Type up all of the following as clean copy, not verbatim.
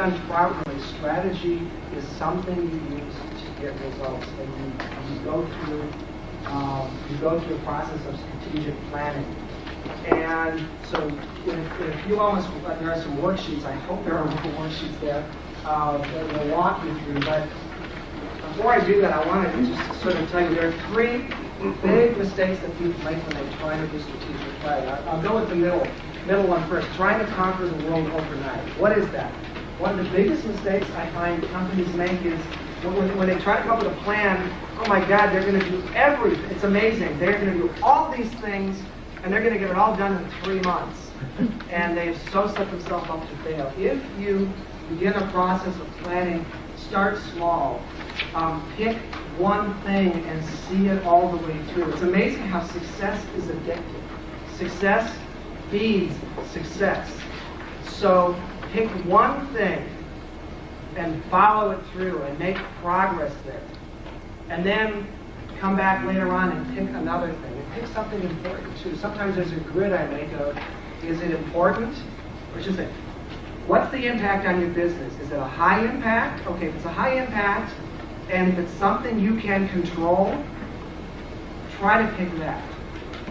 done properly, strategy is something you use to get results. And you go through a process of strategic planning. And so if you almost, there are some worksheets, I hope there are worksheets there that will walk you through. But before I do that, I want to just sort of tell you there are three big mistakes that people make when they try to do strategic planning. I'll go with the middle one first, trying to conquer the world overnight. What is that? One of the biggest mistakes I find companies make is when they try to come up with a plan, oh my God, they're going to do everything. It's amazing. They're going to do all these things, and they're going to get it all done in 3 months. And they've so set themselves up to fail. If you begin a process of planning, start small. Pick one thing and see it all the way through. It's amazing how success is addictive. Success feeds success. So pick one thing and follow it through and make progress there. And then come back later on and pick another thing. And pick something important too. Sometimes there's a grid I make of, is it important? Or should I say, what's the impact on your business? Is it a high impact? Okay, if it's a high impact, and if it's something you can control, try to pick that.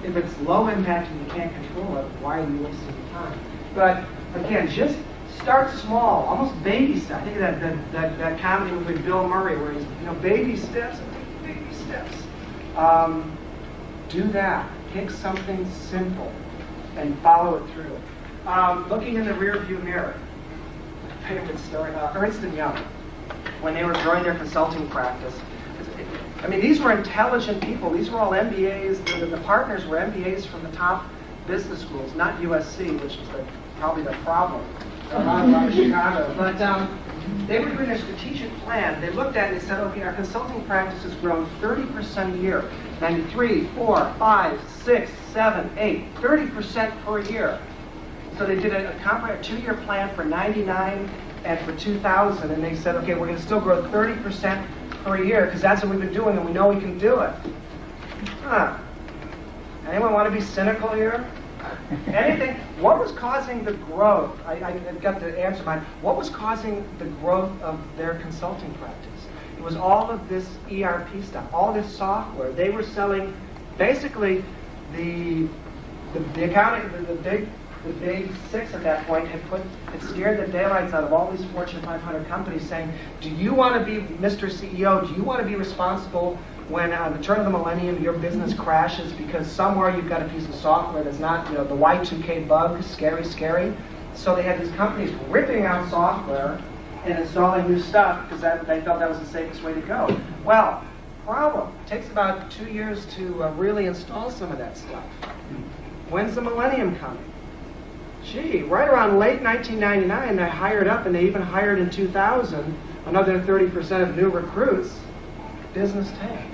If it's low impact and you can't control it, why are you wasting your time? But again, just start small, almost baby steps. I think of that comedy with Bill Murray where he's, baby steps, baby steps. Do that. Pick something simple and follow it through. Looking in the rearview mirror. My favorite story, Ernst & Young, when they were growing their consulting practice. I mean, these were intelligent people. These were all MBAs. The partners were MBAs from the top business schools, not USC, which is probably the problem around Chicago. But they were doing a strategic plan. They looked at it and said, okay, our consulting practice has grown 30% a year. 93, 4, 5, 6, 7, 8, 30% per year. So they did a 2-year plan for 99 and for 2000, and they said, okay, we're going to still grow 30% per year because that's what we've been doing and we know we can do it. Anyone want to be cynical here? Anything? What was causing the growth? I got the answer. What was causing the growth of their consulting practice? It was all of this ERP stuff, all this software. They were selling, basically, the accounting, the big six at that point had scared the daylights out of all these Fortune 500 companies saying, do you want to be Mr. CEO? Do you want to be responsible when on the turn of the millennium your business crashes because somewhere you've got a piece of software that's not, the Y2K bug, scary, scary. So they had these companies ripping out software and installing new stuff because they felt that was the safest way to go. Well, problem. It takes about 2 years to really install some of that stuff. When's the millennium coming? Gee, right around late 1999, they hired up, and they even hired in 2000 another 30% of new recruits. Business tanked.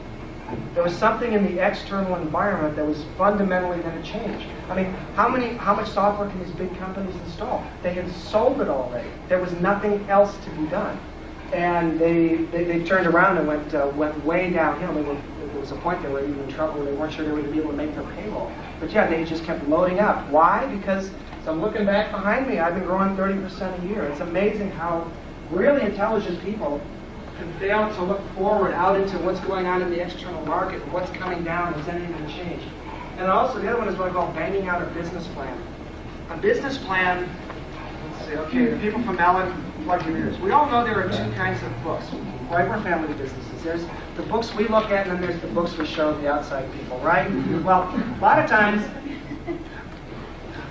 There was something in the external environment that was fundamentally going to change. I mean, how much software can these big companies install? They had sold it already. There was nothing else to be done, and they turned around and went way downhill. There was a point they were even in trouble. They weren't sure they were going to be able to make their payroll. But yeah, they just kept loading up. Why? Because so I'm looking back behind me. I've been growing 30% a year. It's amazing how really intelligent people can fail to look forward out into what's going on in the external market and what's coming down. Is anything going to change? And also, the other one is what I call banging out a business plan. A business plan, let's see, okay, the people from Allen, plug your ears. We all know there are two kinds of books, right? We're family businesses. There's the books we look at, and then there's the books we show the outside people, right? Well, a lot of times,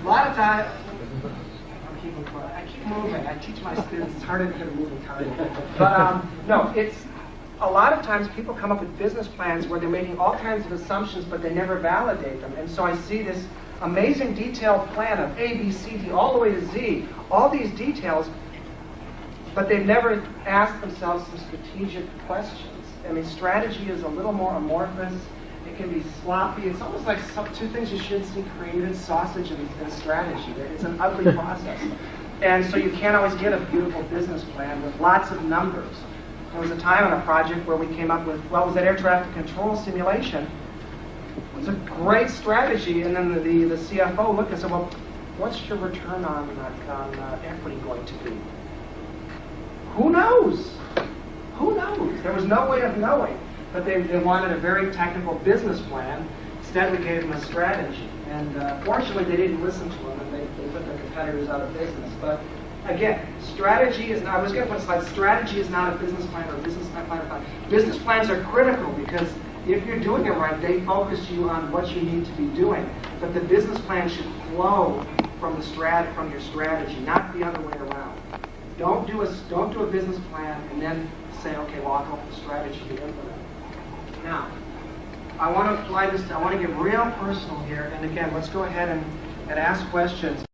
I keep moving. I teach my students. It's harder to get a moving target. But no, it's a lot of times people come up with business plans where they're making all kinds of assumptions, but they never validate them. And so I see this amazing detailed plan of A, B, C, D, all the way to Z, all these details, but they've never asked themselves some strategic questions. I mean, strategy is a little more amorphous. It can be sloppy. It's almost like two things you shouldn't see created, sausage and strategy. It's an ugly process. And so you can't always get a beautiful business plan with lots of numbers. There was a time on a project where we came up with, well, it was that air traffic control simulation. It was a great strategy, and then the CFO looked and said, well, what's your return on equity going to be? Who knows? Who knows? There was no way of knowing. But they wanted a very technical business plan. Instead, we gave them a strategy. And fortunately, they didn't listen to them, and they put their competitors out of business. But again, strategy is not, I was going to put a slide, strategy is not a business plan or a business plan. Business plans are critical because if you're doing it right, they focus you on what you need to be doing. But the business plan should flow from your strategy, not the other way around. Don't do a business plan and then say, okay, well, I'll come up with a strategy to implement. Now, I want to apply this. I want to get real personal here. And again, let's go ahead and ask questions.